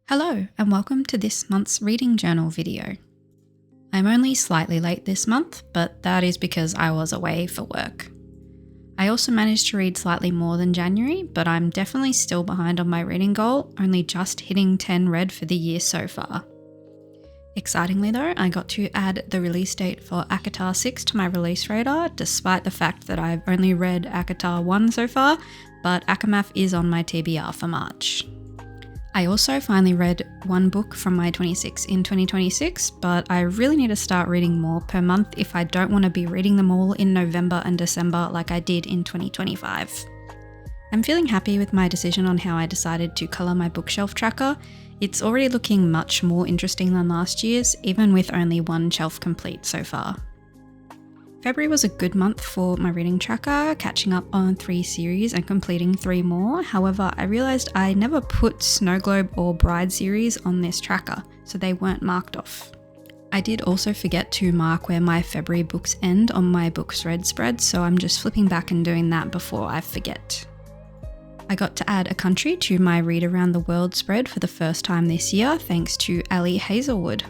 Hello and welcome to this month's reading journal video. I'm only slightly late this month, but that is because I was away for work. I also managed to read slightly more than January, but I'm definitely still behind on my reading goal, only just hitting 10 read for the year so far. Excitingly though, I got to add the release date for ACOTAR 6 to my release radar, despite the fact that I've only read ACOTAR 1 so far, but ACOMAF is on my TBR for March. I also finally read one book from my 26 in 2026, but I really need to start reading more per month if I don't want to be reading them all in November and December like I did in 2025. I'm feeling happy with my decision on how I decided to colour my bookshelf tracker. It's already looking much more interesting than last year's, even with only one shelf complete so far. February was a good month for my reading tracker, catching up on 3 series and completing 3 more. However, I realised I never put Snow Globe or Bride series on this tracker, so they weren't marked off. I did also forget to mark where my February books end on my books read spread, so I'm just flipping back and doing that before I forget. I got to add a country to my Read Around the World spread for the first time this year, thanks to Ali Hazelwood.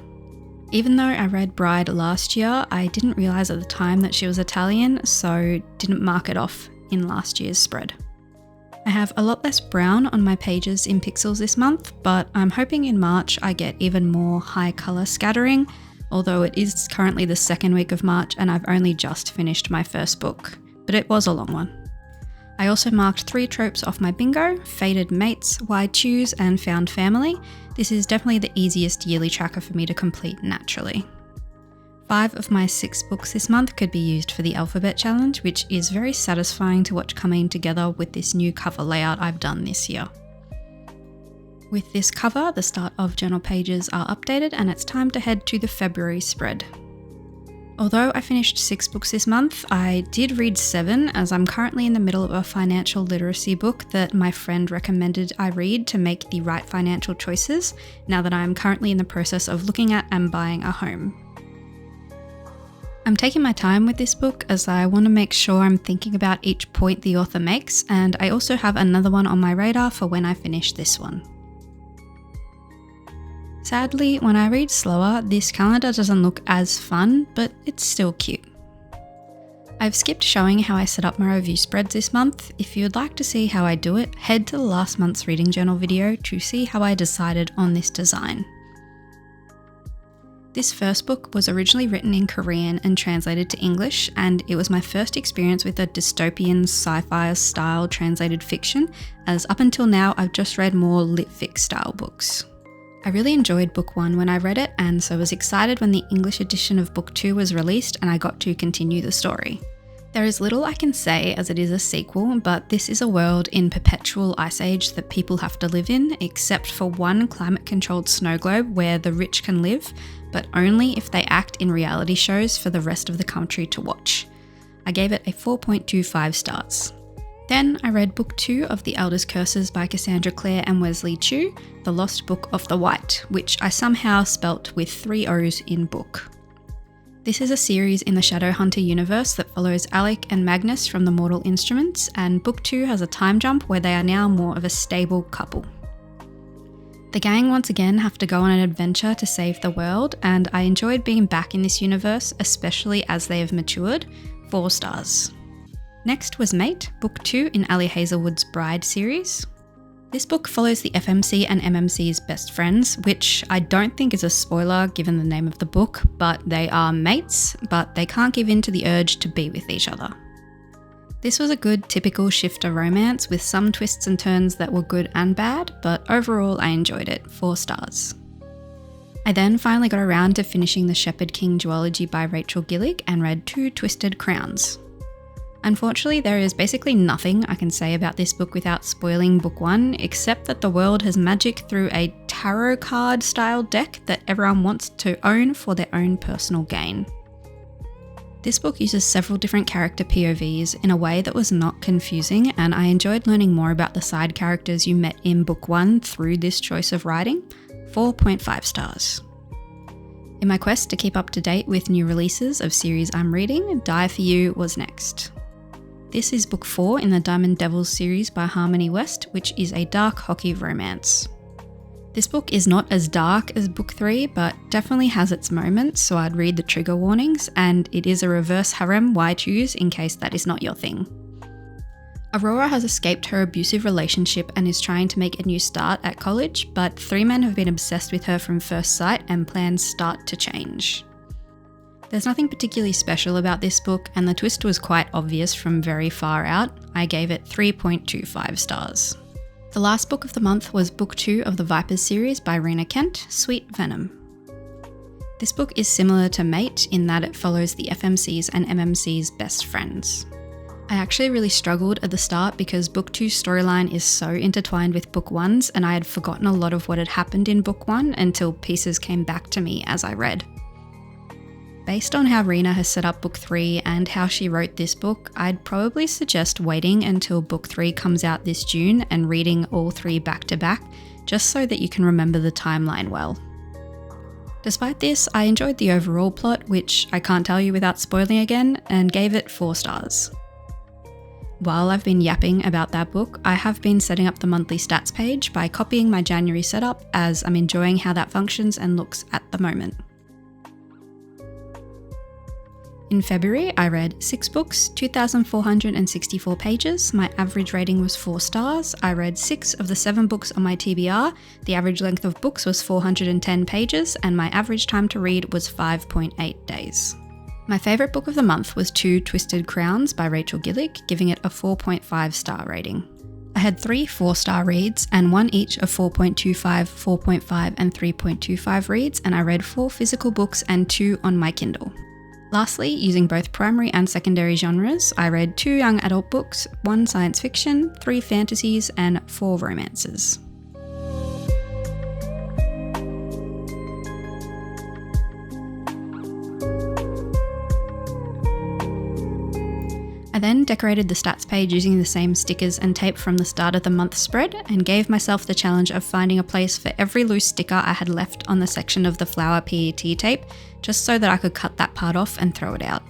Even though I read Bride last year, I didn't realise at the time that she was Italian, so didn't mark it off in last year's spread. I have a lot less brown on my pages in pixels this month, but I'm hoping in March I get even more high colour scattering, although it is currently the second week of March and I've only just finished my first book, but it was a long one. I also marked 3 tropes off my bingo: Fated Mates, Why Choose and Found Family. This is definitely the easiest yearly tracker for me to complete naturally. 5 of my 6 books this month could be used for the alphabet challenge, which is very satisfying to watch coming together with this new cover layout I've done this year. With this cover, the start of journal pages are updated and it's time to head to the February spread. Although I finished 6 books this month, I did read 7 as I'm currently in the middle of a financial literacy book that my friend recommended I read to make the right financial choices now that I'm currently in the process of looking at and buying a home. I'm taking my time with this book as I want to make sure I'm thinking about each point the author makes, and I also have another one on my radar for when I finish this one. Sadly, when I read slower, this calendar doesn't look as fun, but it's still cute. I've skipped showing how I set up my review spreads this month. If you'd like to see how I do it, head to the last month's reading journal video to see how I decided on this design. This first book was originally written in Korean and translated to English, and it was my first experience with a dystopian sci-fi style translated fiction, as up until now I've just read more lit fic style books. I really enjoyed book 1 when I read it, and so was excited when the English edition of book 2 was released and I got to continue the story. There is little I can say as it is a sequel, but this is a world in perpetual ice age that people have to live in, except for one climate-controlled snow globe where the rich can live, but only if they act in reality shows for the rest of the country to watch. I gave it a 4.25 stars. Then I read book 2 of The Elder's Curses by Cassandra Clare and Wesley Chu, The Lost Book of the White, which I somehow spelt with 3 O's in book. This is a series in the Shadowhunter universe that follows Alec and Magnus from the Mortal Instruments, and book 2 has a time jump where they are now more of a stable couple. The gang once again have to go on an adventure to save the world, and I enjoyed being back in this universe, especially as they have matured. 4 stars. Next was Mate, book 2 in Ali Hazelwood's Bride series. This book follows the FMC and MMC's best friends, which I don't think is a spoiler given the name of the book, but they are mates, but they can't give in to the urge to be with each other. This was a good typical shifter romance with some twists and turns that were good and bad, but overall I enjoyed it, 4 stars. I then finally got around to finishing The Shepherd King duology by Rachel Gillick and read 2 Twisted Crowns. Unfortunately, there is basically nothing I can say about this book without spoiling book 1, except that the world has magic through a tarot card style deck that everyone wants to own for their own personal gain. This book uses several different character POVs in a way that was not confusing, and I enjoyed learning more about the side characters you met in book 1 through this choice of writing, 4.5 stars. In my quest to keep up to date with new releases of series I'm reading, Die For You was next. This is book 4 in the Diamond Devils series by Harmony West, which is a dark hockey romance. This book is not as dark as book 3, but definitely has its moments, so I'd read the trigger warnings, and it is a reverse harem why choose in case that is not your thing. Aurora has escaped her abusive relationship and is trying to make a new start at college, but 3 men have been obsessed with her from first sight and plans start to change. There's nothing particularly special about this book, and the twist was quite obvious from very far out. I gave it 3.25 stars. The last book of the month was book 2 of the Vipers series by Rena Kent, Sweet Venom. This book is similar to Mate in that it follows the FMC's and MMC's best friends. I actually really struggled at the start because book 2's storyline is so intertwined with book 1's, and I had forgotten a lot of what had happened in book 1 until pieces came back to me as I read. Based on how Rena has set up book 3 and how she wrote this book, I'd probably suggest waiting until book 3 comes out this June and reading all 3 back to back, just so that you can remember the timeline well. Despite this, I enjoyed the overall plot, which I can't tell you without spoiling again, and gave it 4 stars. While I've been yapping about that book, I have been setting up the monthly stats page by copying my January setup, as I'm enjoying how that functions and looks at the moment. In February, I read 6 books, 2,464 pages. My average rating was 4 stars. I read 6 of the 7 books on my TBR. The average length of books was 410 pages, and my average time to read was 5.8 days. My favourite book of the month was 2 Twisted Crowns by Rachel Gillick, giving it a 4.5 star rating. I had 3 4-star reads and 1 each of 4.25, 4.5 and 3.25 reads, and I read 4 physical books and 2 on my Kindle. Lastly, using both primary and secondary genres, I read 2 young adult books, 1 science fiction, 3 fantasies, and 4 romances. I then decorated the stats page using the same stickers and tape from the start of the month spread, and gave myself the challenge of finding a place for every loose sticker I had left on the section of the flower PET tape, just so that I could cut that part off and throw it out.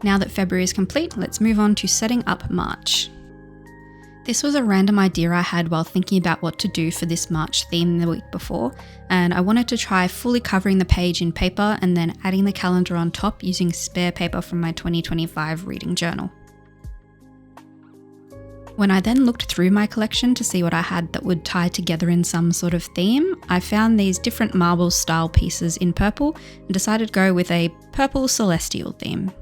Now that February is complete, let's move on to setting up March. This was a random idea I had while thinking about what to do for this March theme the week before, and I wanted to try fully covering the page in paper and then adding the calendar on top using spare paper from my 2025 reading journal. When I then looked through my collection to see what I had that would tie together in some sort of theme, I found these different marble style pieces in purple and decided to go with a purple celestial theme.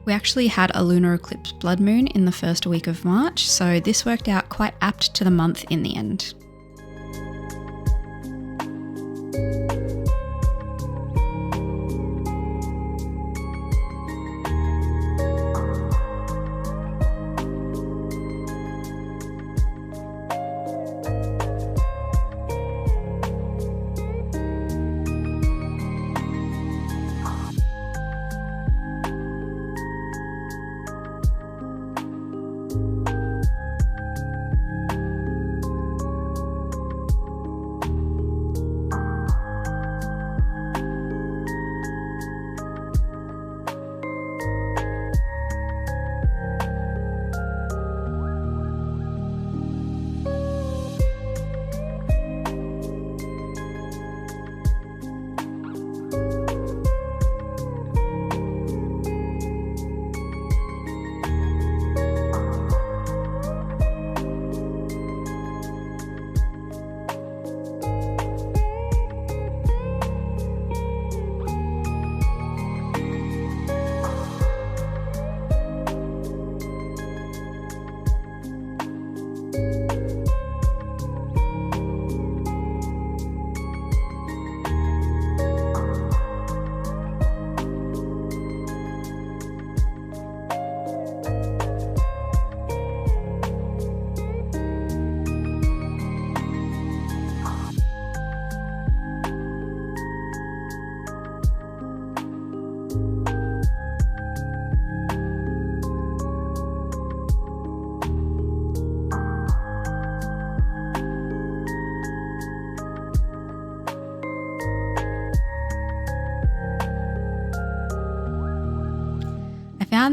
We actually had a lunar eclipse blood moon in the first week of March, so this worked out quite apt to the month in the end.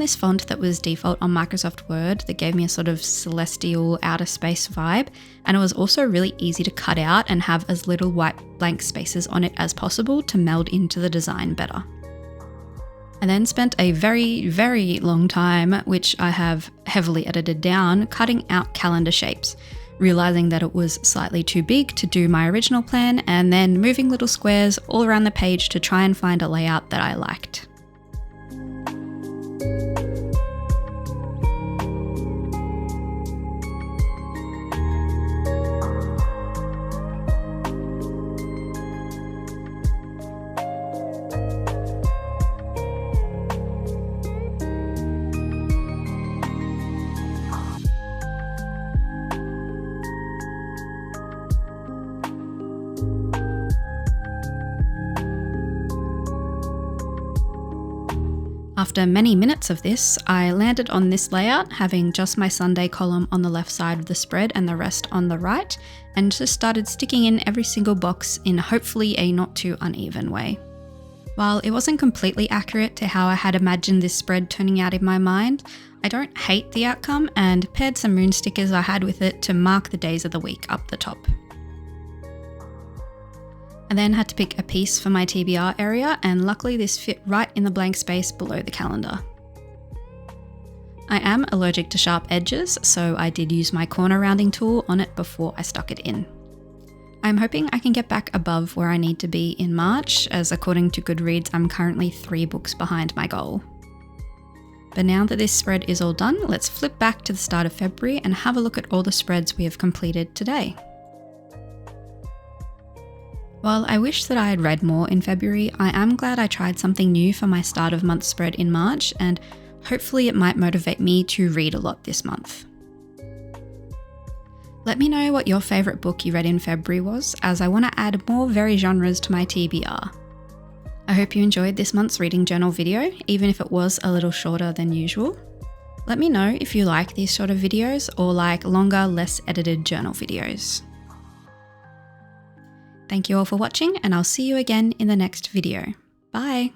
this font that was default on Microsoft Word that gave me a sort of celestial outer space vibe, and it was also really easy to cut out and have as little white blank spaces on it as possible to meld into the design better. I then spent a very, very long time, which I have heavily edited down, cutting out calendar shapes, realizing that it was slightly too big to do my original plan, and then moving little squares all around the page to try and find a layout that I liked. After many minutes of this, I landed on this layout, having just my Sunday column on the left side of the spread and the rest on the right, and just started sticking in every single box in hopefully a not too uneven way. While it wasn't completely accurate to how I had imagined this spread turning out in my mind, I don't hate the outcome and paired some moon stickers I had with it to mark the days of the week up the top. I then had to pick a piece for my TBR area, and luckily this fit right in the blank space below the calendar. I am allergic to sharp edges, so I did use my corner rounding tool on it before I stuck it in. I'm hoping I can get back above where I need to be in March, as according to Goodreads I'm currently 3 books behind my goal. But now that this spread is all done, let's flip back to the start of February and have a look at all the spreads we have completed today. While I wish that I had read more in February, I am glad I tried something new for my start of month spread in March, and hopefully it might motivate me to read a lot this month. Let me know what your favourite book you read in February was, as I want to add more very genres to my TBR. I hope you enjoyed this month's reading journal video, even if it was a little shorter than usual. Let me know if you like these sort of videos or like longer, less edited journal videos. Thank you all for watching, and I'll see you again in the next video. Bye!